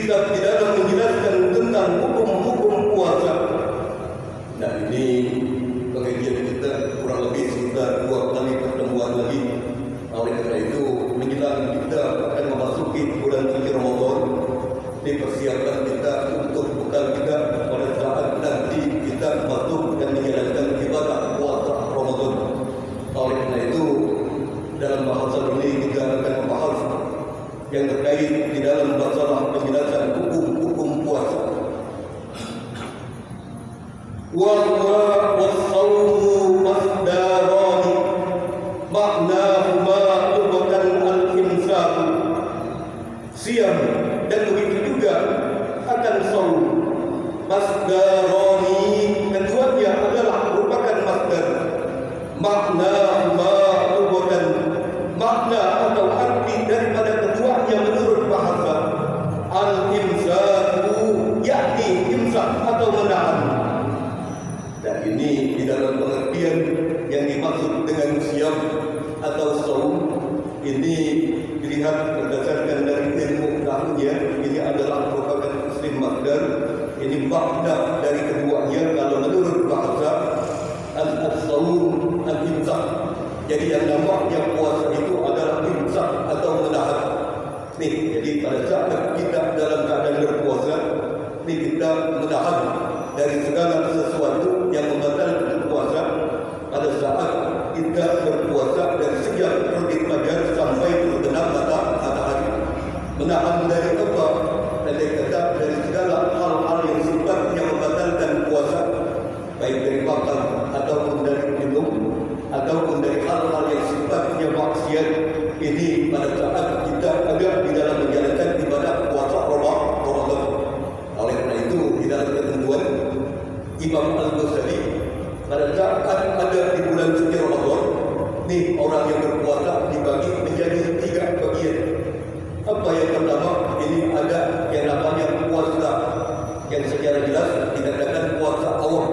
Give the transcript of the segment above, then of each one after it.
kitab di dalam menjelaskan tentang hukum-hukum puasa. Nah, ini pengajian kita kurang lebih sekitar 2 kali pertemuan lagi. Oleh karena itu, menjelang kita akan memasuki bulan suci Ramadan, dipersiapkan kita untuk bekal kita pada saat nanti kita masuk dan menjalankan ibadah puasa Ramadan. Oleh karena itu, dalam bahasa ini kita akan membahas yang terkait di dalam masalah penjelasan hukum-hukum puasa. Was-sawmu masdarani maknahuma lughatan al-imsak. Siam dan begitu juga akan saum. Masdarani keduanya adalah merupakan masdar. Maknahuma lughatan, makna atau arti daripada keduanya menurut bahasa. Al-imsaku yakni imsak atau menahan. Dan ini di dalam pengertian yang dimaksud dengan siam atau saum ini dilihat berdasarkan dari ilmu nahunya, ini adalah merupakan isim masdar. Ini makna dari keduanya kalau menurut bahasa al-saum al-imsak. Jadi yang namanya puasa itu adalah imsak atau menahan. Nih, jadi pada saat kita dalam keadaan berpuasa, ini kita menahan dari segala sesuatu yang membatalkan puasa. Pada saat kita berpuasa dari sejak terbit fajar sampai terbenam matahari, menahan dari apa? Dari segala hal-hal yang sifatnya membatalkan puasa, baik dari makan ataupun dari minum ataupun dari hal-hal yang sifatnya maksiat. Ini pada saat kita ada di dalam menjalankan ibadah puasa Ramadan. Oleh karena itu, di dalam ketentuan Imam Al-Ghazali, pada saat ada di bulan suci Ramadan, nih orang yang berpuasa dibagi menjadi 3 bagian. Apa yang pertama? Ini ada yang namanya puasa yang secara jelas dikatakan puasa awam.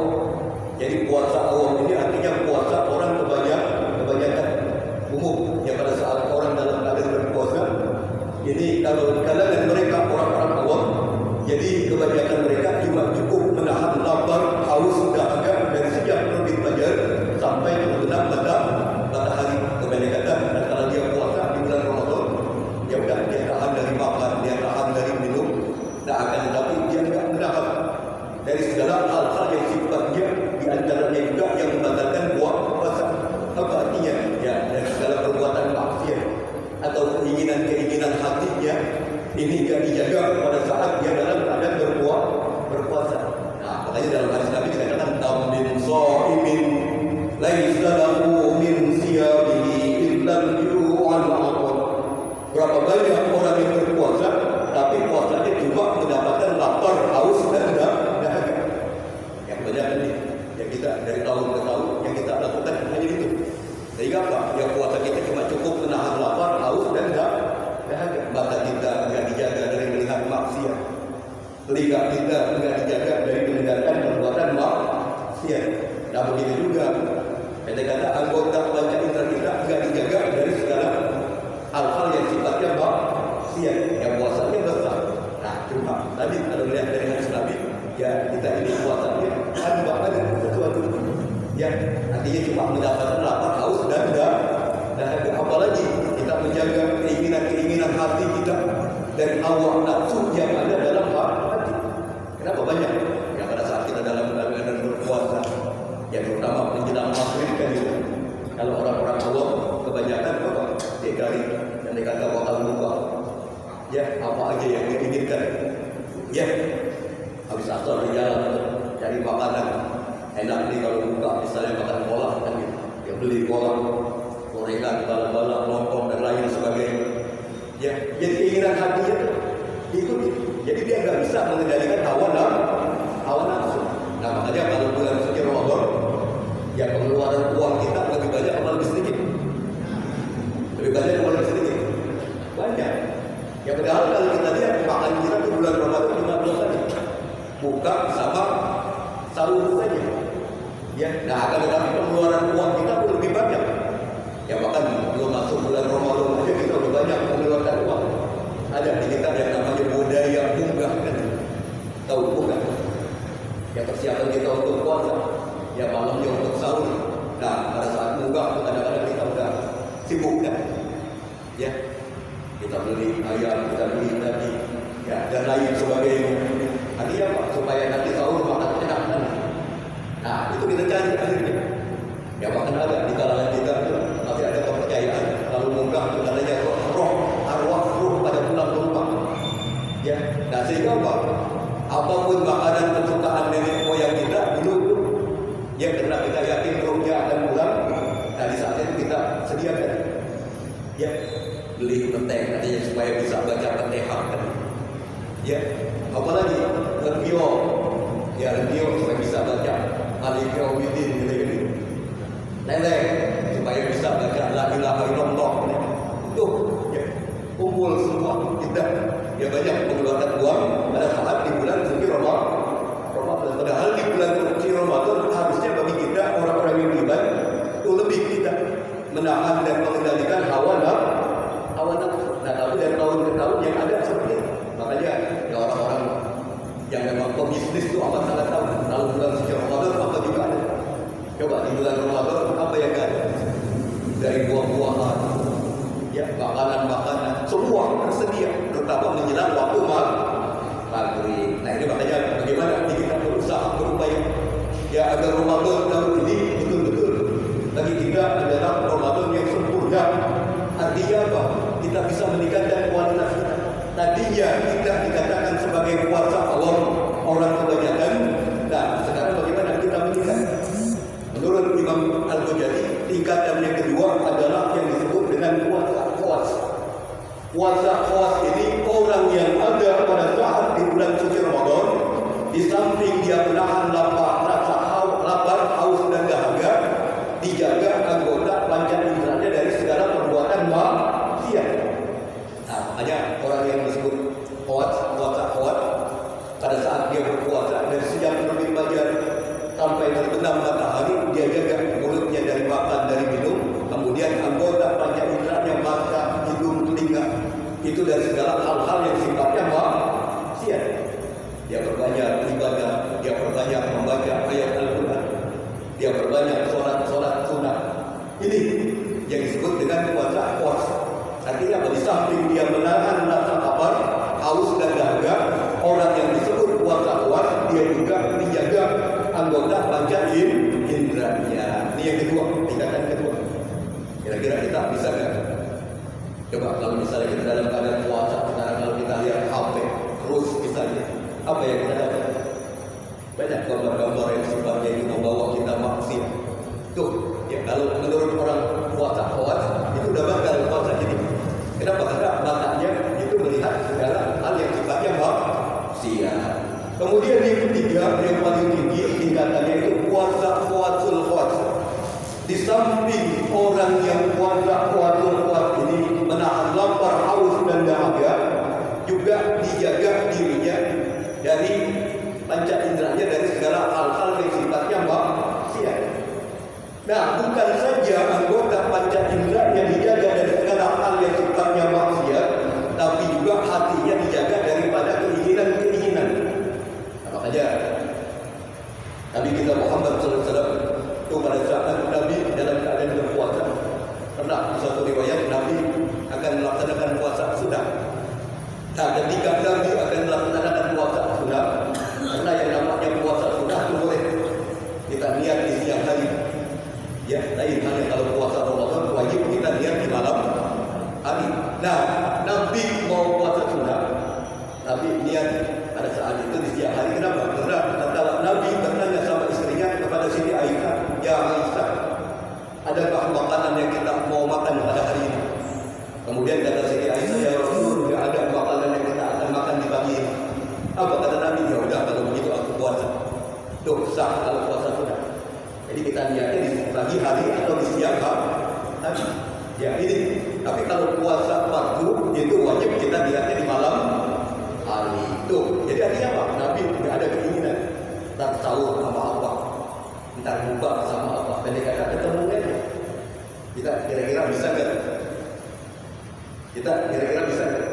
Jadi puasa awam ini artinya puasa orang kebanyakan umum. Ya, pada saat orang dalam keadaan berpuasa, ini kalau kalangan mereka orang-orang awam, jadi kebanyakan mereka cuma cukup menahan lapar, haus, dahaga dari sejak terbit fajar sampai terbenam matahari. Kebanyakan kalau dia puasa di bulan Ramadan, ya udah dia tahan dari makan, dia tahan dari minum, tak akan tetapi dia tidak menahan dari segala hal-hal yang sifatnya di antaranya juga yang membatalkan puasa. Apa artinya? Ya, dari segala perbuatan maksiat atau keinginan-keinginan hatinya ini tidak dijaga pada saat dia dalam keadaan berpuasa. Nah, makanya dalam hadis Nabi dikatakan tammin shaimin laisa lahu min siyamihi illa al-ju'al ma'ad. Berapa banyak orang yang berpuasa tapi puasanya cuma mendapatkan lapar, haus dan dahaga. Yang banyak ini yang kita dari tahun ke tahun yang kita lakukan hanya itu. Sehingga apa? Ya, puasa kita cuma cukup menahan lapar, haus dan dahaga. Mata kita tidak dijaga dari melihat maksiat, telinga kita tidak dijaga dari mendengarkan perbuatan maksiat. Dan begitu juga kata anggota banyak indera kita tidak dijaga dari segala hal-hal yang sifatnya maksiat. Yang puasanya besar. Nah, cuma tadi kalau lihat dari hadis Nabi, ya kita ini puasanya ada sesuatu. Ya, artinya cuma mendapatkan lapar, haus dan dahaga. Apalagi kita menjaga keinginan-keinginan hati kita dari hawa nafsu yang ada dalam hati. Kenapa banyak? Ya, pada saat kita dalam keadaan berpuasa, yang terutama menjelang maghrib kan itu. Kalau orang-orang awam kebanyakan apa? Dikali dan dikata bakal lupa. Ya, apa aja yang diinginkan. Ya, habis asar di jalan cari makanan. Enak nih kalau buka misalnya makan kolak kan gitu. Ya, beli kolak, gorengan, bala-bala, lontong dan lain sebagainya. Ya, jadi keinginan hatinya diikuti. Jadi dia nggak bisa mengendalikan hawa nafsu. Nah, makanya kalau bulan suci Ramadan, ya pengeluaran uang kita lebih banyak atau lebih sedikit? Lebih banyak atau lebih sedikit? Banyak. Ya, padahal kalau kita lihat makan kita di bulan Ramadan cuma 2 kali. Buka sama sahur saja. Ya, nah akan tetapi pengeluaran uang kita pun lebih banyak. Ya, bahkan belum masuk bulan Ramadan aja kita lebih banyak mengeluarkan uang. Ada di kita yang namanya budaya munggah. ya malamnya untuk sahur. Nah, pada saat munggah kadang-kadang kita udah sibuk kan, ya kita beli ayam, kita beli tadi, ya dan lain sebagainya. Artinya apa? Supaya nanti sahur makan enak kan. Nah, itu kita cari akhirnya. Ya bahkan ada di kalangan kita masih ada kepercayaan kalau munggah itu katanya roh, arwah ruh pada pulang ke rumah. Ya, nah sehingga apa? Apapun makanan kesukaan nenek moyang kita dulu, ya karena kita yakin rohnya akan pulang. Nah di saat itu kita sediakan, ya beli menteng katanya supaya bisa baca Fatihah kan. Ya, apalagi lebio, ya lebio supaya bisa baca Malik Yaumiddin gitu. Lele supaya bisa baca La ilaha illallah. Tuh, ya kumpul semua kita. Ya banyak mengeluarkan uang pada saat di bulan suci Ramadan. Padahal di bulan suci Ramadan harusnya bagi kita orang-orang yang beriman itu lebih kita menahan dan mengendalikan hawa nafsu. Nah, tapi dari tahun ke tahun yang ada seperti itu. Makanya ya orang-orang yang memang pebisnis itu amat sangat tahu. Kalau bulan suci Ramadan apa juga ada. Coba di bulan Ramadan apa yang ada? Dari buah-buahan, ya makanan-makanan, semua tersedia, terutama menjelang waktu maghrib. Nah ini makanya bagaimana kita berusaha berupaya ya agar Ramadan tahun ini betul-betul bagi kita adalah Ramadan yang sempurna. Artinya apa? Kita bisa meningkatkan kualitas kita. Tadinya kita dikatakan sebagai puasa awal orang kebanyakan. Nah sekarang bagaimana kita meningkatkan? Menurut Imam Al-Ghazali, tingkatan yang kedua adalah yang disebut dengan puasa khawas. Puasa khawas ini orang yang ada pada saat di bulan suci Ramadan, di samping dia menahan rasa lapar, haus dan dahaga, dijaga anggota panca inderanya dari segala perbuatan maksiat. Nah, makanya orang yang disebut puasa khawas pada saat dia berpuasa dari sejak terbit fajar sampai terbenam matahari, dia jaga mulutnya dari makan, dari minum, kemudian anggota panca inderanya mata, hidung, telinga, itu dari segala hal-hal yang sifatnya maksiat. Dia perbanyak ibadah, dia perbanyak membaca ayat Al-Quran, dia perbanyak sholat sunnah. Ini yang disebut dengan puasa puasa. Artinya di samping dia menahan rasa lapar, haus dan dahaga, orang yang disebut puasa puasa dia juga menjaga anggota panca inderanya. Ini yang kedua, tingkatan kedua. Kira-kira kita bisa nggak? Coba kalau misalnya kita dalam keadaan puasa, sekarang kalau kita lihat HP terus misalnya, apa yang kita dapat? Banyak gambar-gambar yang sifatnya itu membawa kita maksiat. Tuh, ya kalau menurut orang puasa itu udah bakal puasa jadi. Kenapa? Karena matanya itu melihat segala hal yang sifatnya maksiat. Kemudian yang ketiga, yang paling tinggi tingkatannya itu puasa khawasul. Di samping orang yang puasa khawasul ini menahan lapar, haus dan dahaga, juga dijaga dirinya dari panca inderanya dari segala hal-hal yang sifatnya maksiat. Nah, bukan saja anggota panca inderanya dijaga dari segala hal yang sifatnya maksiat, tapi juga hatinya dijaga daripada keinginan-keinginan. Makanya Nabi kita Muhammad SAW itu pada saat Nabi dalam keadaan berpuasa, pernah di suatu riwayat Nabi akan melaksanakan puasa sunnah. Nah, ketika Nabi akan melaksanakan puasa sunnah, karena yang namanya puasa sunnah itu boleh kita niat di siang hari. Ya, lain halnya kalau puasa Ramadan wajib kita niat di malam hari. Nah, Nabi mau puasa sunnah, Nabi niat pada saat itu di siang hari. Kenapa? Karena Nabi bertanya sama istrinya kepada Siti Aisyah, ya Aisyah, adakah makanan yang kita mau makan pada hari ini? Kemudian kata Siti Aisyah, ya Rasul, tidak ada makanan yang kita akan makan di pagi ini. Apa kata Nabi? Ya udah, kalau begitu aku puasa. Tuh sah kalau puasa sudah. Jadi kita niatnya di pagi hari atau di siang hari. Ya ini. Tapi kalau puasa fardu itu wajib kita niatnya di malam hari itu. Jadi artinya apa? Nabi tidak ada keinginan ntar sahur sama apa, ntar buka sama apa. Pendek kata ketemunya kita kira-kira bisa nggak? Kita kira-kira bisa nggak?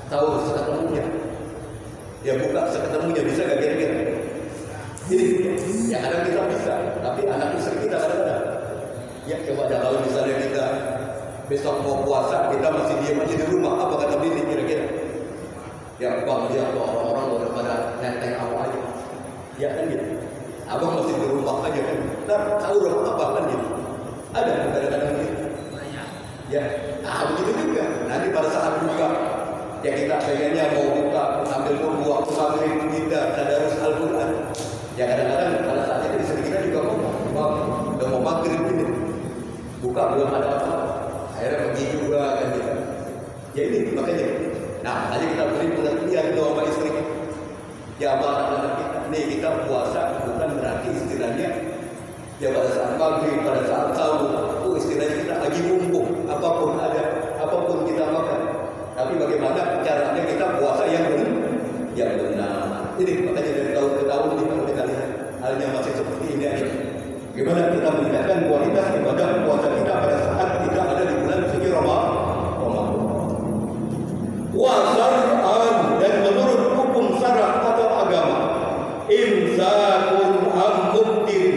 Sahur seketemunya, ya buka seketemunya bisa nggak kira-kira? Ini Ya kadang kita bisa, tapi anak istri kita kadang-kadang. Ya coba aja kalau misalnya kita besok mau puasa, kita masih diam aja di rumah, apa kata bini kira-kira? Ya bang, lihat orang-orang udah pada nenteng awal aja. Ya kan gitu. Abang masih di rumah aja kan. Ntar sahur apa kan gitu. Ada kadang-kadang gitu. Ya, begitu juga. Nanti pada saat buka, ya kita pengennya mau buka, sambil nunggu waktu maghrib kita tadarus Al-Quran. Ya kadang-kadang pada saat itu istri kita juga ngomong, bang, udah mau maghrib ini, buka belum ada apa. Akhirnya pergi juga kan kita. Ya ini makanya. Nah, makanya kita beri pengertian sama istri. Ya anak-anak kita, nih kita puasa bukan berarti istilahnya ya pada saat maghrib, pada saat sahur, istilahnya kita lagi mumpung, apapun ada, apapun kita makan. Tapi bagaimana caranya kita puasa yang benar. Ini makanya dari tahun ke tahun kita lihat halnya masih seperti ini aja. Gimana kita meningkatkan kualitas ibadah puasa kita pada saat kita ada di bulan suci Ramadan. Wasar'an, dan menurut hukum syarak atau agama, imsakun am-mubtir,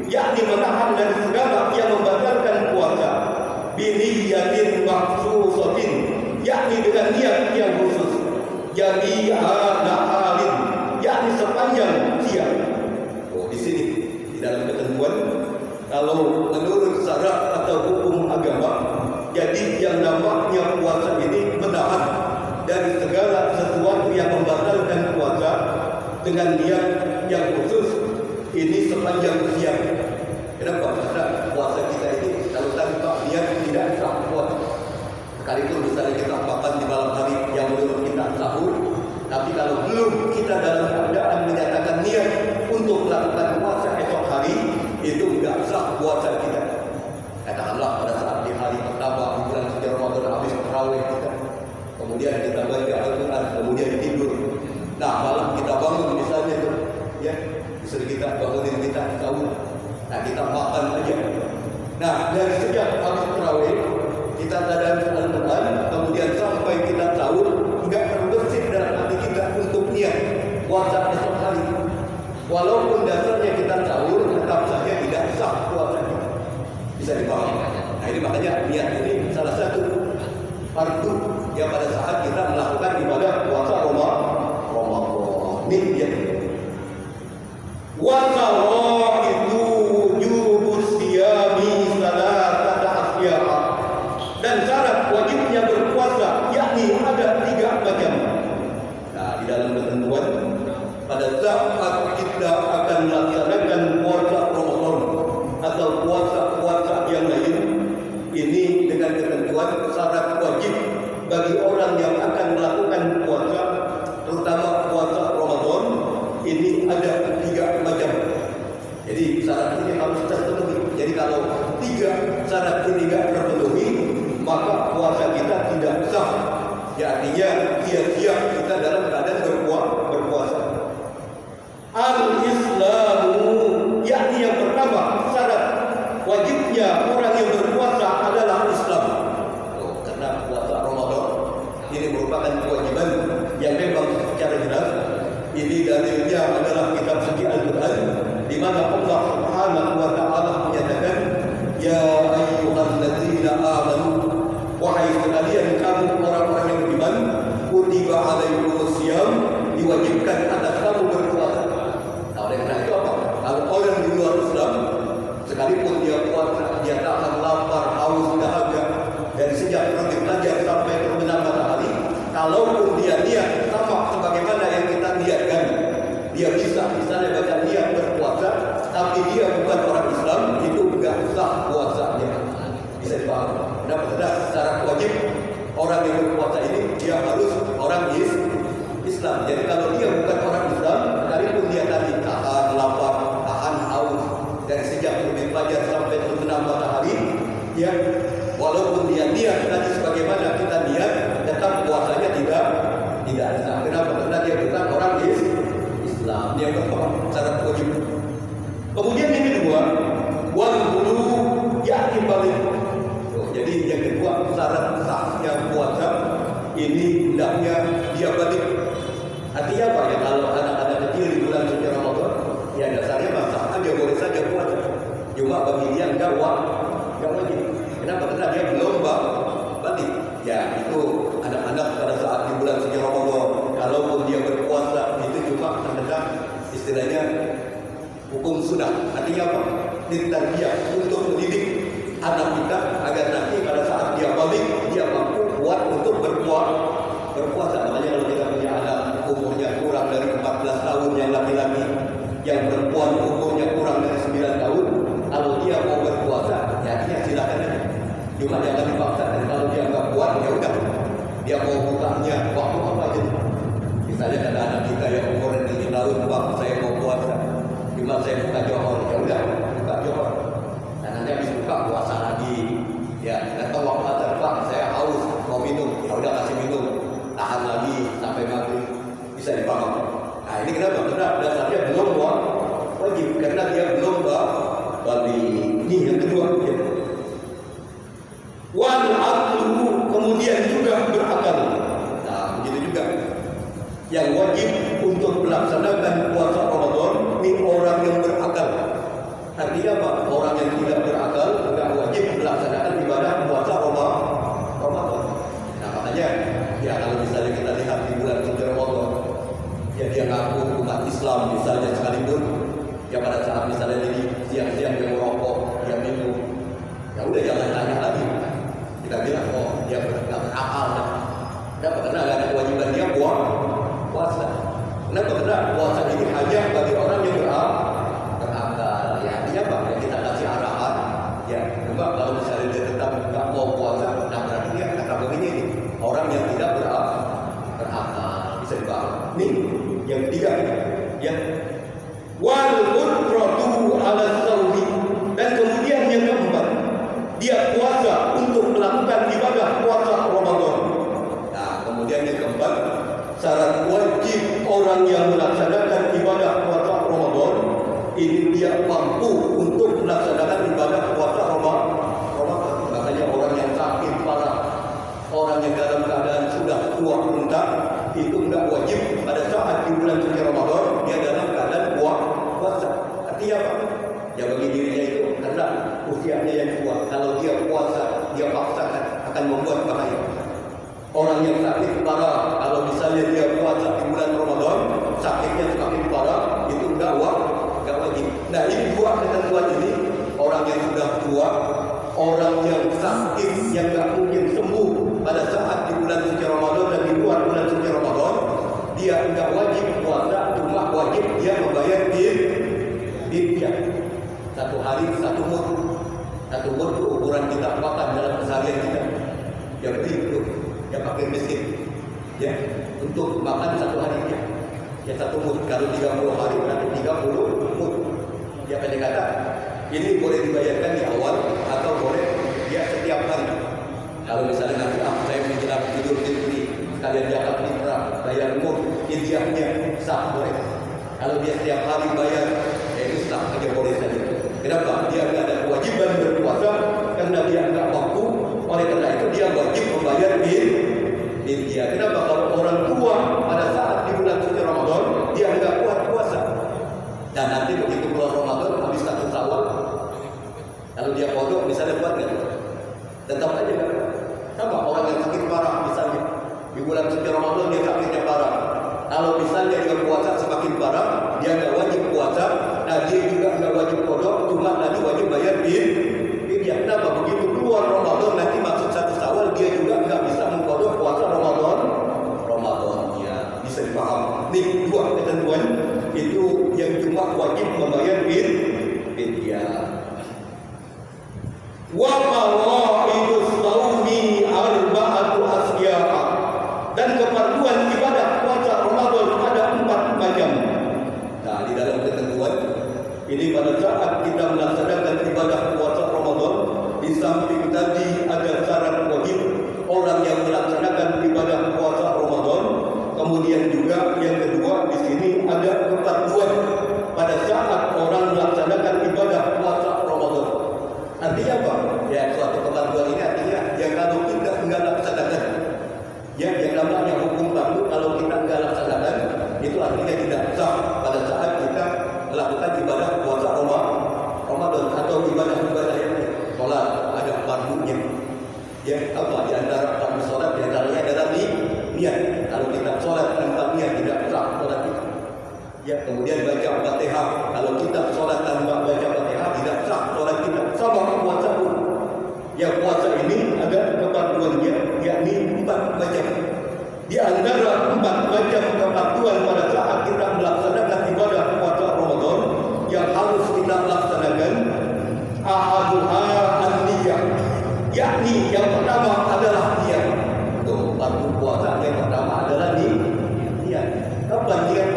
yakni menahan dari segala yang membatalkan puasa, biniyatin maksusatin, yakni dengan niat yang khusus, jami'a halin, yakni sepanjang siang. Oh, di sini di dalam ketentuan kalau menurut syarak atau hukum agama, jadi yang namanya puasa ini menahan dari segala sesuatu yang membatalkan puasa dengan niat yang khusus. Ini sepanjang siang. Kenapa? Karena puasa kita ini kalau tanpa niat tidak sah puasa. Sekalipun misalnya kita makan di malam hari yang menurut kita sahur, tapi kalau belum kita dalam keadaan menyatakan niat untuk melakukan puasa esok hari, itu tidak sah puasa kita. Katakanlah pada saat di hari pertama di bulan suci Ramadan habis tarawih kita, kemudian kita baca Al-Quran, kemudian tidur. Nah malam kita bangun misalnya tuh, ya istri kita bangunin kita sahur. Nah kita makan aja. Nah dari sejak habis tarawih kita tadarus Al-Quran, kemudian sampai kita sahur, tidak terbersih dalam hati kita untuk niat puasa esok hari. Walaupun dasarnya kita sahur, tetap saja tidak sah puasa kita. Bisa dipahami. Nah ini makanya niat ini salah satu fardu yang pada saat kita melakukan ibadah puasa Ramadan. Ini dia. Wa itu wujubus siyami salatata asya'a, dan syarat wajibnya berpuasa yakni ada 3 macam. Nah di dalam ketentuan pada saat kita akan melaksanakan puasa Ramadan atau puasa yang lain, ini dengan ketentuan syarat wajib bagi orang yang akan melakukan puasa, terutama puasa Ramadan, ini ada 3 macam. Jadi syarat ini harus terpenuhi. Jadi kalau 3 syarat ini tidak terpenuhi, maka puasa kita tidak sah. Ya artinya sia-sia kita dalam keadaan berpuasa. Al-Islamu, yakni yang pertama syarat wajibnya orang yang berpuasa adalah Islam. Karena puasa Ramadan ini merupakan kewajiban yang memang secara jelas ini dalilnya adalah kitab suci Al-Quran, di mana Allah Subhanahu wa taala menyatakan, ya ayyuhalladzina amanu, wahai sekalian kamu orang-orang yang beriman, kutiba alaikumusiyam, diwajibkan atas kamu berpuasa. Nah, oleh karena itu apa? Kalau orang di luar Islam, sekalipun dia puasa, dia tahan lapar, haus, dahaga dari sejak terbit fajar sampai terbenam matahari, kalaupun dia niat sama sebagaimana yang kita niatkan, dia bisa misalnya baca niat berpuasa, tapi dia bukan orang Islam, itu enggak sah puasanya. Bisa dipahami? Karena secara wajib orang yang berpuasa ini dia harus orang Islam. Jadi kalau dia bukan orang Islam, sekalipun dia tadi tahan lapar, tahan haus dari sejak terbit fajar sampai terbenam matahari, ya walaupun dia niat tadi sebagaimana kita niat, tetap puasanya tidak sah. Kenapa? Karena dia bukan orang Islam. Dia berpuasa secara wajib. Kemudian yang kedua, wal bulu yakni balik. Jadi yang kedua syarat sahnya puasa ini hendaknya dia balik. Artinya apa ya? Kalau anak-anak kecil di bulan suci Ramadan, ya dasarnya masakan Cuma bagi dia enggak wajib. Kenapa? Karena dia belum balik. Ya itu anak-anak pada saat di bulan suci Ramadan, kalaupun dia berpuasa itu cuma tentang istilahnya hukum sunnah. Artinya apa? Ditarbiyah untuk mendidik anak kita agar nanti pada saat dia balik dia mampu kuat untuk berpuasa. Makanya kalau kita punya anak umurnya kurang dari 14 tahun yang laki-laki, yang perempuan umurnya kurang dari 9 tahun, kalau dia mau berpuasa, ya dia silakan aja. Cuma jangan dipaksakan. Kalau dia nggak kuat, ya udah. Dia mau bukanya waktu apa aja. Misalnya ada anak kita yang umurnya 7 tahun, Pak, saya mau puasa. Cuma saya buka johor, ya udah, buka johor. Dan nanti habis buka puasa lagi. Ya, atau waktu azan, Pak, saya haus mau minum, ya udah kasih minum. Tahan lagi sampai maghrib. Bisa dipahami. Nah ini kenapa? Karena dasarnya belum wajib, karena dia belum balik. Ini yang kedua. Ya. Wal aqlu, kemudian juga berakal. Nah, begitu juga. Yang wajib untuk melaksanakan puasa Ramadan ini orang yang berakal. Artinya apa? Orang yang tidak berakal tidak wajib melaksanakan ibadah puasa Ramadan. Nah, makanya ya kalau misalnya kita lihat di bulan suci Ramadan, ya dia ngaku umat Islam misalnya sekalipun, ya pada saat misalnya jadi siang-siang dia merokok, dia minum, ya udah jangan tanya lagi. Kita bilang, oh dia nggak berakal. Kenapa? Karena nggak ada kewajiban dia puasa. Kenapa? Karena puasa ini hanya bagi orang yang berakal. Ya artinya apa? Ya kita kasih arahan. Ya, coba kalau misalnya dia tetap nggak mau puasa, nah berarti dia kata begini ini orang yang tidak berakal. Bisa dipahami. Nih yang ketiga, ya wal qudratu ala saumi, dan kemudian yang keempat, dia puasa untuk melakukan ibadah puasa Ramadan. Nah, kemudian yang keempat, syarat wajib orang yang melaksanakan ibadah puasa Ramadan ini dia mampu untuk melaksanakan ibadah puasa Ramadan. Makanya orang yang sakit parah, orang yang dalam keadaan sudah tua renta, itu enggak wajib pada saat di bulan suci Ramadan dia dalam keadaan puasa. Artinya apa? Ya bagi dirinya itu karena usianya yang tua. Kalau dia puasa, dia paksakan akan membuat bahaya. Orang yang sakit parah, kalau misalnya dia puasa di bulan Ramadan, sakitnya semakin parah, itu enggak wajib. Nah ini dua ketentuan ini, orang yang sudah tua, orang yang sakit yang enggak mungkin sembuh pada saat di bulan suci Ramadan dan di luar bulan suci Ramadan, dia enggak wajib puasa, cuma wajib dia membayar fidyah. Satu hari satu mud itu ukuran kita makan dalam keseharian kita. Ya begitu, ya pakai miskin. Ya untuk makan satu hari ya satu mud. Kalau 30 hari berarti 30 mud. Ya pendek kata, ini boleh dibayarkan di awal atau boleh dia setiap hari. Kalau misalnya nanti saya menjelang Idul Fitri kalian zakat fitrah bayar mud, fidyahnya sah boleh. Kalau dia setiap hari bayar, ya itu sah aja boleh saja. Kenapa? Dia tidak ada kewajiban berpuasa karena dia tidak mampu. Oleh karena itu dia wajib membayar fidyah. Kenapa? Kalau orang tua pada saat di bulan suci Ramadan dia tidak kuat puasa, dan nanti begitu keluar Ramadan habis 1 Syawal, kalau dia kodok misalnya kuat nggak? Tetap aja kan? Sama orang yang sakit parah misalnya di bulan suci Ramadan dia sakitnya parah. Kalau misalnya dia puasa semakin parah, dia nggak wajib puasa, nah dia juga nggak wajib kodok, cuma nanti wajib bayar fidyah. Kenapa? Begitu keluar Ramadan nanti masuk 1 Syawal dia juga nggak bisa mengkodok puasa Ramadan. Ya bisa dipahami. Nih dua ketentuan itu yang cuma wajib membayar fidyah. Wa faraidus shaumi arba'atu asya'a, dan keperluan ibadah puasa Ramadan ada 4 macam. Nah, di dalam ketentuan ini pada saat kita melaksanakan ibadah puasa Ramadan, di samping tadi ada syarat wajib orang yang melaksanakan ibadah puasa Ramadan, kemudian juga yang kedua di sini ada keperluan pada saat orang melaksanakan ibadah puasa Ramadan. Artinya apa? Ya suatu keperluan ini artinya yang kalau kita enggak laksanakan, ya yang namanya hukum fardu kalau kita enggak laksanakan itu artinya tidak sah pada saat kita melakukan ibadah puasa Ramadan atau ibadah Ya, kemudian baca Fatihah. Kalau kita sholat tanpa baca Fatihah tidak sah sholat kita. Sama puasa pun. Yang puasa ini ada ketentuannya, yakni 4 macam. Di antara 4 macam ketentuan pada saat kita melaksanakan ibadah puasa Ramadan yang harus kita laksanakan, ahaduha an-niyah, yakni yang pertama adalah niat. Untuk waktu puasa yang pertama adalah niat. Kapan niat?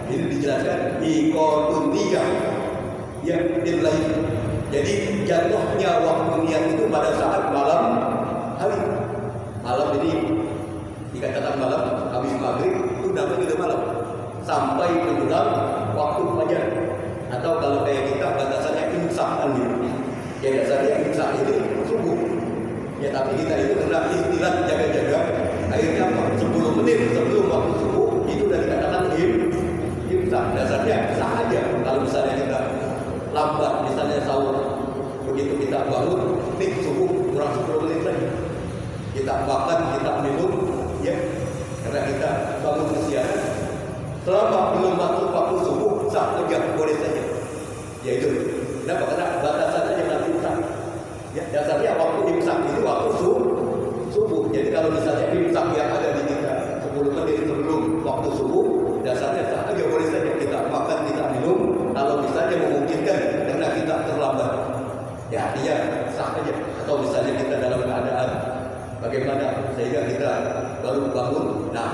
Ini dijelaskan iqadun niyah yang dilain. Jadi jatuhnya waktu niat itu pada saat malam hari. Malam ini dikatakan malam, habis maghrib itu namanya udah malam sampai menjelang waktu fajar. Atau kalau kayak kita batasannya imsak kan gitu. Ya dasarnya imsak ini subuh. Ya tapi kita itu kena istilah jaga-jaga. Akhirnya 10 menit sebelum waktu subuh itu udah dikatakan imsak. Dasarnya sah aja. Kalau misalnya kita lambat, misalnya sahur, begitu kita bangun, nih subuh kurang 10 menit lagi. Kita makan, kita minum, ya, karena kita bangun kesiangan. Selama belum masuk waktu subuh, sah aja, boleh saja. Yaitu, kenapa? Karena batasan aja nanti imsak. Ya, dasarnya waktu imsak itu waktu subuh. Jadi kalau misalnya imsak yang ada di kita 10 menit sebelum waktu subuh, dasarnya sah aja, boleh saja kita makan, kita minum. Kalau misalnya memungkinkan karena kita terlambat, ya artinya sah aja. Atau misalnya kita dalam keadaan bagaimana sehingga kita baru bangun, nah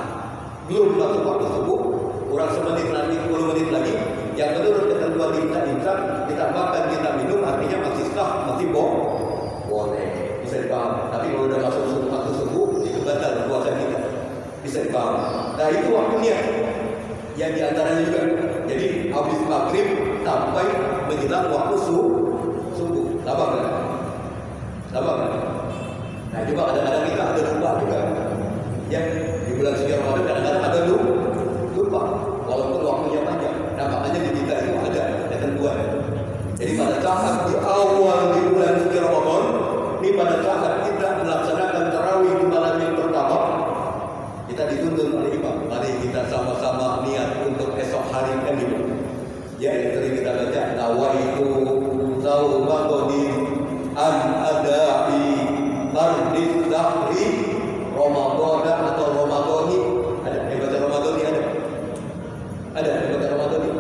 belum masuk waktu subuh, kurang semenit lagi, 10 menit lagi, yang menurut ketentuan imsak kita makan, kita minum, artinya masih sah, masih boleh, bisa dipaham. Tapi kalau sudah masuk waktu subuh, itu batal puasa kita, bisa dipaham. Nah itu waktunya. Yang diantaranya juga, jadi habis maghrib sampai menjelang waktu subuh, lama kan? Nah juga kadang-kadang kita ada lupa juga, ya di bulan suci Ramadan kadang-kadang ada lupa, walaupun waktunya panjang. Nah makanya di kita itu ada ketentuan. Jadi pada saat di awal di bulan suci Ramadan, ini pada saat kita melaksanakan tarawih di malam yang pertama, kita dituntun oleh imam, mari kita sama-sama niat untuk esok hari kan gitu. Ya, yang tadi kita baca, nawaitu sauma qadim an adai fardis dahri Ramadan atau Ramadhani. Ada yang baca Ramadhani ada? Ada yang baca Ramadhani?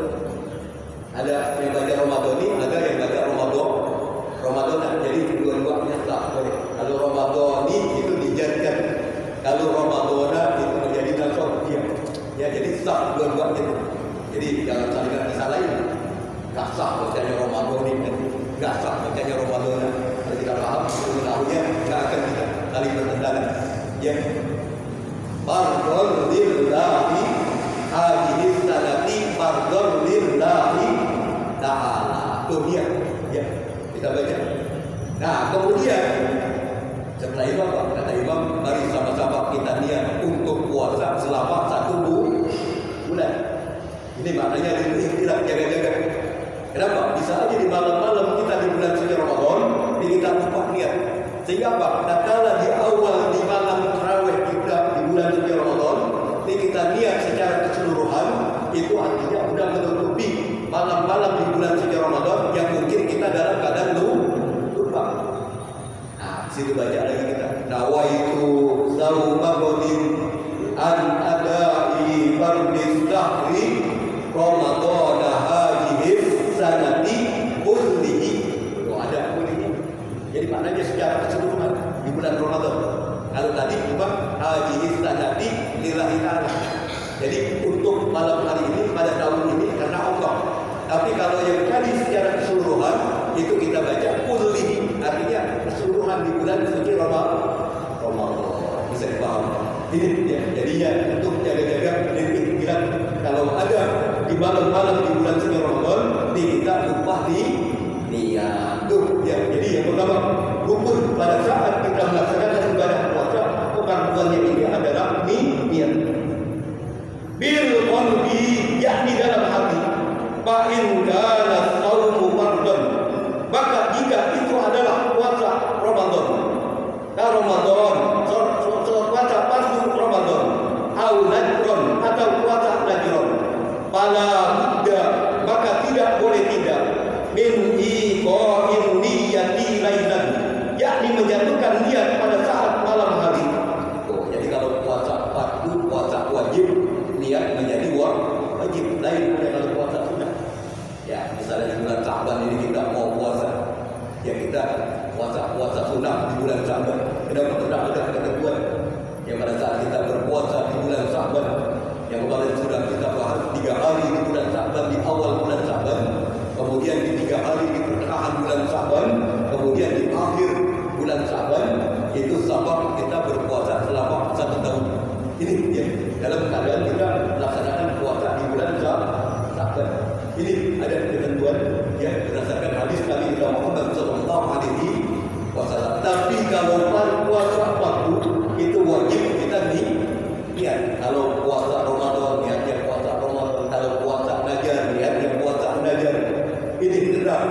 Ada yang baca Ramadhani, ada yang baca Ramadan. Jadi dua-duanya sah boleh. Kalau Ramadhani itu dijadikan, kalau Ramadan itu menjadi nasab dia. Ya, jadi sah dua-duanya itu. Jadi jangan saling disalahin. Enggak sah bacanya Ramadan ini, enggak sah bacanya Ramadan. Kalau kita paham, tahunya enggak akan kita saling bertentangan. Ya. Fardhul lillahi hadhihi sanati fardhul lillahi ta'ala. Itu dia. Ya. Kita baca. Nah, kemudian setelah itu apa? Kata imam, mari sama-sama kita niat untuk puasa selama 1 bulan. Ini maknanya tidak jaga-jaga. Kenapa? Bisa aja di malam-malam kita di bulan suci Ramadan, kita lupa niat. Sehingga apa? Tatkala di awal di malam tarawih kita di bulan suci Ramadan, ini kita niat secara keseluruhan, itu artinya sudah menutupi malam-malam di bulan suci Ramadan yang mungkin kita dalam keadaan lupa. Situ baca lagi kita. Nawaitu sauma qadim an adai fardis dahri Ramadan hadhihi sanati kullihi. Oh, ada kullihi. Jadi maknanya secara keseluruhan di bulan Ramadan. Kalau tadi cuma hadhihi sanati lillahi ta'ala. Jadi untuk malam hari ini pada tahun ini karena Allah. Tapi kalau yang tadi secara keseluruhan itu kita baca kullihi, artinya keseluruhan di bulan suci Ramadan. Bisa dipahami. Ini ya, jadinya untuk jaga-jaga dan bilang kalau ada di malam-malam di bulan suci Ramadan, kita lupa di niat. Tuh ya. Jadi yang pertama, rukun pada saat kita melaksanakan ibadah puasa, ketentuannya ini adalah niat. Bil qalbi, yakni dalam hati. Fa in kana shaumu fardhan, maka jika itu adalah puasa Ramadan, puasa fardu Ramadan, au nadron atau puasa nadron, fa fala budda, maka tidak boleh tidak, min iqa'in niyati lailan, yakni menjatuhkan niat pada saat malam hari. Jadi kalau puasa fardu, puasa wajib, niat menjadi wajib. Lain kalau puasa sunnah. Ya, misalnya di bulan Sa'ban ini kita mau puasa, ya kita puasa sunnah di bulan Sa'ban. Kenapa tidak ada ketentuan? Yang pada saat kita berpuasa di bulan Sa'ban, yang kemarin sudah kita bahas 3 hari di bulan Sa'ban, di awal bulan Sa'ban, kemudian di 3 hari di pertengahan bulan Sa'ban, kemudian di akhir bulan Sa'ban, itu sabab kita berpuasa selama 1 tahun. Ini ya, dalam keadaan kita melaksanakan puasa di bulan Sa'ban. Ini ada ketentuan ya berdasarkan hadis Nabi Muhammad sallallahu alaihi wasallam. Tapi kalau puasa fardu itu wajib kita niat. Kalau puasa Ramadan niatnya puasa Ramadan, kalau puasa Najar niatnya puasa Najar. Ini tetap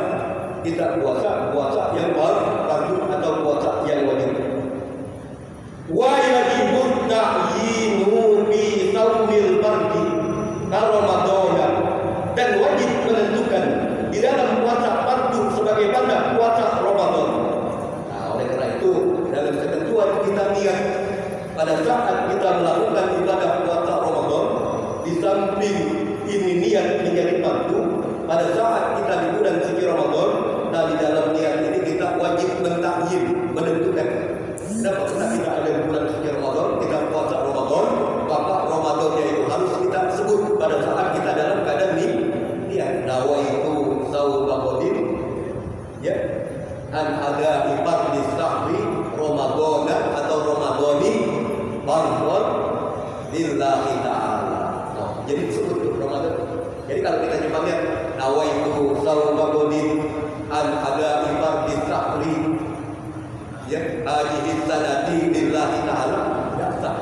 kita puasa yang fardu atau puasa yang wajib. Wa yajibut ta'yinu bi saumil fardi Ramadan, dan wajib menentukan di dalam puasa fardu sebagaimana puasa Ramadan. Nah, oleh karena itu dalam ketentuan kita niat pada saat kita melakukan ibadah puasa Ramadan, di samping ini niat menjadi fardu, pada saat kita di bulan suci Ramadan, nah di dalam niat ini kita wajib mentakyin, menentukan. Kenapa kita ada di bulan suci Ramadan, kita puasa Ramadan, maka Ramadannya itu harus kita sebut pada saat kita dalam keadaan niat. Nawaitu sauma qadin, ya, an ada ifar di sahri Ramadan atau Ramadani fardhu lillahi ta'ala. Nah, jadi disebut Ramadan. Jadi kalau kita cuma lihat nawaitu sauma qadin an ada ifar di sahri, ya, hadhihi sanati lillahi ta'ala, tidak sah.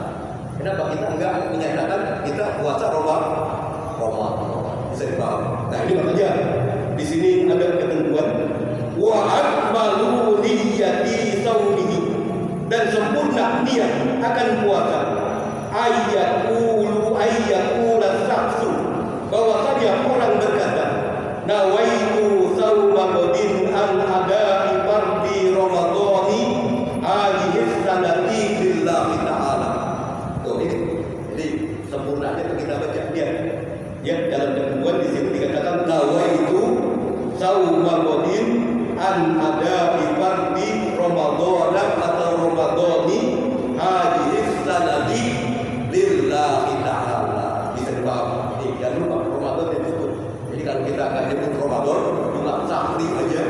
Kenapa kita enggak menyatakan kita puasa Ramadan? Bisa dipaham. Nah, ini makanya di sini ada ketentuan wa akmalu niyyati saumihi, dan sempurna niat akan puasa ayyakula saksu, bahwasanya orang berkata nawaitu sauma qadin an ada'i fardi ramadhani hadhihi sanati lillahi ta'ala. Jadi sempurnanya itu kita baca niat. Ya, dalam ketentuan di sini dikatakan nawaitu sauma qadin an ada'i fardi ramadhan atau ramadhani hadhihi sanati lillahi ta'ala. Bisa dipaham? Jangan lupa Ramadan disebut. Jadi kalau kita akan nyebut Ramadan, cuma sahri aja,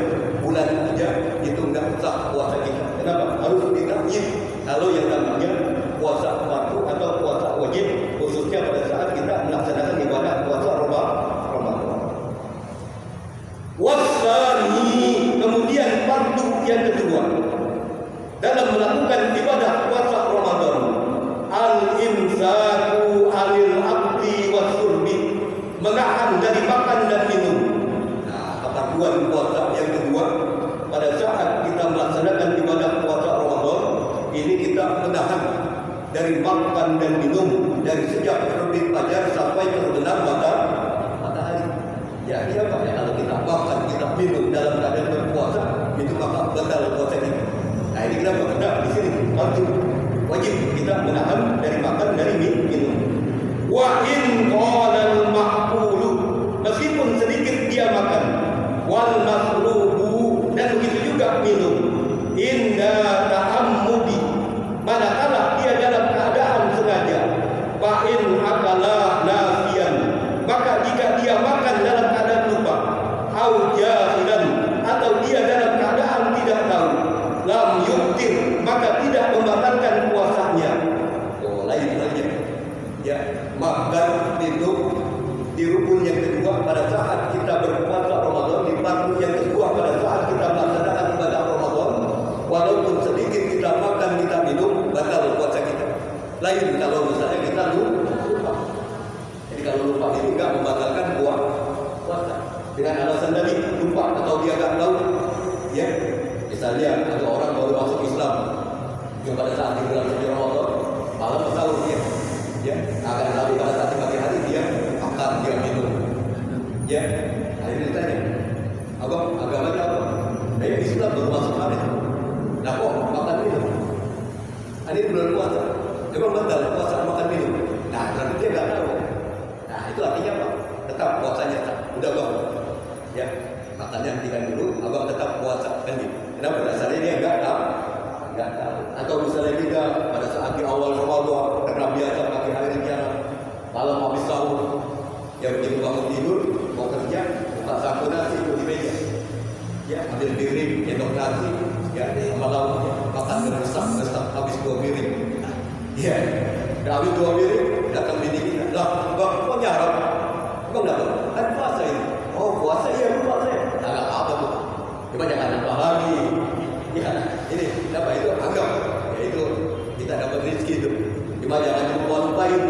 bulan aja, itu enggak sah puasa kita. Kenapa? Harus ditakyin. Kalau yang namanya puasa fardu atau puasa wajib, khususnya pada saat kita melaksanakan ibadah puasa Ramadan. Wasani, kemudian fardu yang kedua dalam melakukan ibadah puasa Ramadan, al-imsaku anil akli wasurbi, menahan dari makan dan minum. Nah, kefarduan puasa yang kedua pada saat kita melaksanakan ibadah puasa Ramadan, ini kita menahan dari makan dan minum dari sejak terbit fajar sampai terbenam matahari. Ya, iya Pak, ya, kalau kita makan, kita minum dalam keadaan berpuasa, itu maka batal puasa kita. Nah, ini kenapa? Karena di sini wajib kita menahan dari makan, dari minum. Wa in qala al-maqulu, meskipun sedikit dia makan, wal masrubu, dan begitu juga minum, inda ta'ammudi, manakala dia dalam keadaan sengaja, fa in akala nasiyan, maka jika dia makan dalam keadaan lupa, au jahilan, atau dia dalam keadaan tidak tahu, lam yuktir, maka tidak membatalkan puasanya. Oh, lain saja. Ya, makan minum di rukun yang kedua pada saat kita berpuasa Ramadan, di fardu yang kedua pada saat kita melaksanakan ibadah Ramadan, walaupun sedikit kita makan, kita minum, batal puasa kita. Lain kalau misalnya kita lupa. Jadi kalau lupa itu enggak membatalkan puasa. Dengan alasan tadi lupa atau dia enggak tahu, ya. Misalnya ada orang baru masuk Islam, yang pada saat di bulan suci Ramadan, malam sahur dia, ya, akan lalu pada saat di pagi hari dia makan, dia minum. Ya, akhirnya ditanya, abang agamanya apa? Saya Islam baru masuk mana? Nah kok makan minum? Ini bulan puasa. Memang batal puasa makan minum. Nah berarti dia nggak tahu. Nah itu artinya apa? Tetap puasanya udah bang. Ya, makanya hentikan dulu. Abang tetap puasa kan gitu. Kenapa? Dasarnya dia nggak tahu. Nggak tahu. Atau misalnya kita pada saat di awal Ramadan karena biasa pakai air jalan, malam habis sahur, ya begitu bangun tidur mau kerja, buka sapu nasi itu di meja. Ya, ambil piring, endok nasi, ya, sama lauknya, makan geresak habis 2 piring. Ya, habis 2 piring, datang bini kita. Lah, bang, kok nyarap? Bang, dapat? Kan puasa ini. Oh, puasa iya, puasa ya. Nah, nggak apa tuh. Cuma jangan nambah lagi. Ya, ini, apa itu? Agam. Ya itu, kita dapat rezeki itu. Cuma jangan lupa-lupain.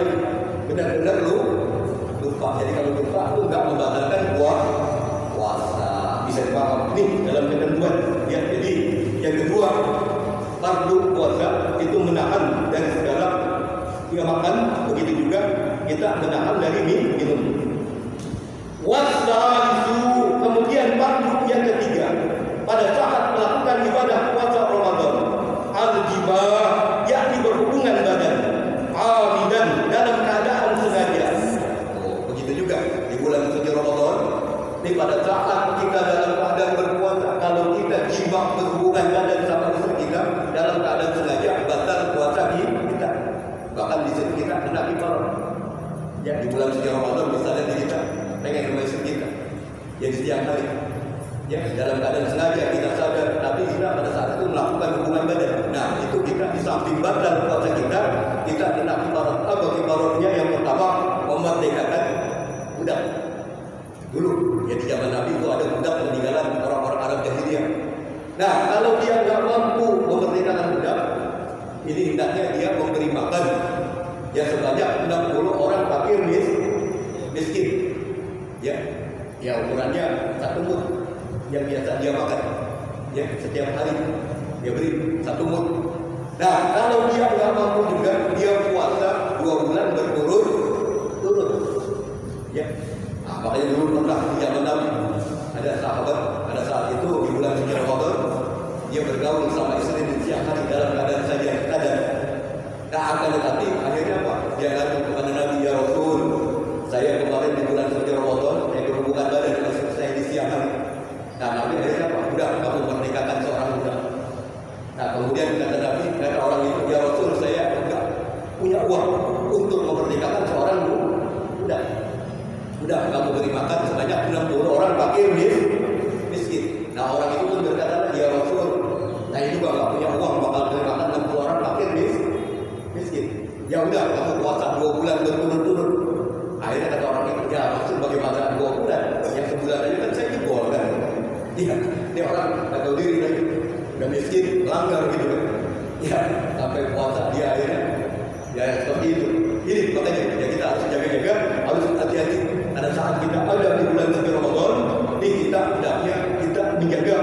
Benar-benar lupa. Jadi kalau lupa, itu nggak membatalkan puasa. Bisa dipaham nih dalam ketentuan ya. Jadi yang kedua, fardu puasa itu menahan dari segala ya makan, begitu juga kita menahan dari minum. Wasalisu, kemudian fardu yang ketiga pada saat melakukan ibadah puasa Ramadan, al-jimah, yakni berhubungan badan, amidan dalam keadaan sengaja. Oh, begitu juga di bulan suci Ramadan. Ini pada saat kita dalam keadaan berpuasa, kalau kita jima berhubungan badan sama istri kita dalam keadaan sengaja, batal puasa kita. Bahkan di sini kita kena kifarah. Ya, di bulan suci Ramadan misalnya kita pengen rumah istri kita, ya di siang hari. Ya, dalam keadaan sengaja kita sadar, tapi kita pada saat itu melakukan hubungan badan. Nah, itu kita di samping batal puasa kita kena kifarah. Apa kifarahnya? Yang pertama, memerdekakan budak. Dulu, ya di zaman Nabi itu ada budak peninggalan orang-orang Arab Jahiliyah. Nah, kalau dia nggak mampu memerdekakan budak, ini hendaknya dia memberi makan ya sebanyak 60 orang fakir miskin. Ya ukurannya 1 mud yang biasa dia makan. Ya, setiap hari dia beri 1 mud. Nah, kalau dia nggak mampu juga, dia puasa 2 bulan berturut-turut. Ya. Makanya dulu pernah di zaman Nabi ada sahabat pada saat itu di bulan suci Ramadan dia bergaul sama istri di siang hari dalam keadaan saja sadar. Nah, akan tetapi akhirnya apa? Dia ngadu kepada Nabi, ya Rasul, saya kemarin di bulan suci Ramadan saya berhubungan badan dengan istri saya di siang hari. Nah, Nabi akhirnya apa? Udah, kamu merdekakan seorang budak. Nah, kemudian kata Nabi, kata orang itu, ya Rasul, saya enggak punya uang untuk memerdekakan seorang budak. Udah, kamu beri makan sebanyak 60 orang fakir miskin. Nah, orang itu pun berkata, ya Rasul, saya juga nggak punya uang bakal beri makan 60 orang fakir miskin. Ya udah, kamu puasa 2 bulan berturut-turut. Akhirnya kata orang itu, ya Rasul bagaimana 2 bulan? Yang sebulan aja kan saya jebol kan. Iya, ini orang nggak tahu diri lagi, udah miskin, melanggar gitu kan. Ya, sampai puasa dia akhirnya, ya seperti itu. Ini makanya ya kita harus jaga-jaga, harus hati-hati. Pada saat kita ada di bulan suci Ramadan, ini kita hendaknya kita menjaga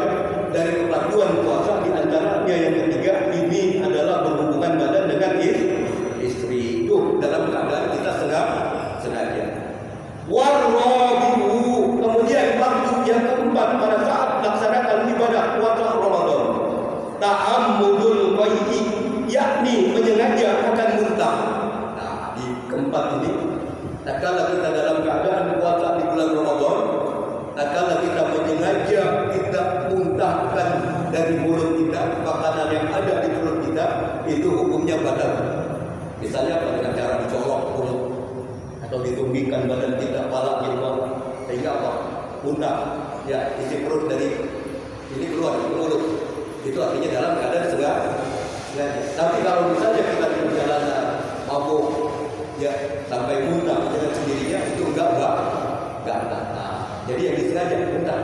dari kepatuhan puasa. Di antaranya yang ketiga, ini adalah berhubungan badan dengan istri. Itu dalam keadaan kita sengaja. Warrabi'u, kemudian waktu yang keempat pada saat melaksanakan ibadah puasa Ramadan, ta'ammudul qai'i, yakni menyengaja akan muntah. Nah, di keempat ini, tak kala kita dalam keadaan puasa di bulan Ramadan, tak kala kita menyengaja kita muntahkan dari mulut kita makanan yang ada di perut kita, itu hukumnya batal. Misalnya apa? Dengan cara dicolok mulut atau ditumbikan badan kita, kepala di bawah, sehingga apa? Muntah, ya isi perut dari ini keluar di mulut. Itu artinya dalam keadaan sengaja. Tapi kalau misalnya kita di perjalanan mabuk, ya sampai muntah dengan sendirinya, itu enggak batal. Jadi yang disengaja muntah,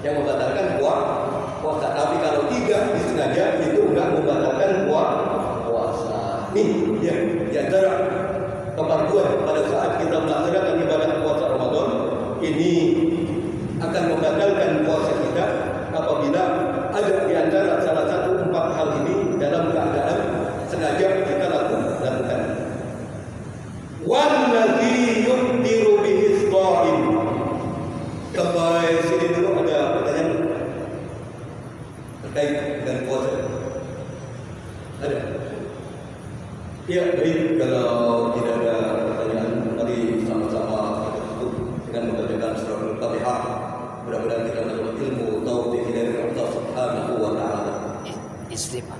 yang membatalkan puasa. Tapi kalau tidak disengaja, itu enggak membatalkan puasa. Nih, ya di antara kepatuhan pada saat kita melaksanakan ibadah puasa Ramadan, ini akan membatalkan puasa kita apabila ada di antara salah satu 4 hal ini dalam keadaan sengaja kita lakukan. Wallazi yuqdiru bihi shaim, dengan membacakan surah Al-Fatihah. Mudah-mudahan kita mendapat ilmu taufik dari Allah Subhanahu wa taala. Istighfar.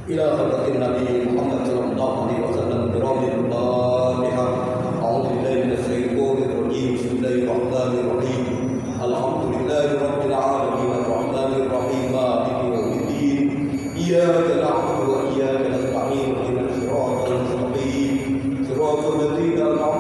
إلى حضرة النبي محمد صلى الله عليه وسلم برام الفاتحة. أعوذ بالله من الشيطان الرجيم. بسم الله الرحمن الرحيم. الحمد لله رب العالمين الرحمن الرحيم مالك يوم الدين. إياك نعبد وإياك نستعين اهدنا الصراط المستقيم صراط الذين أنعمت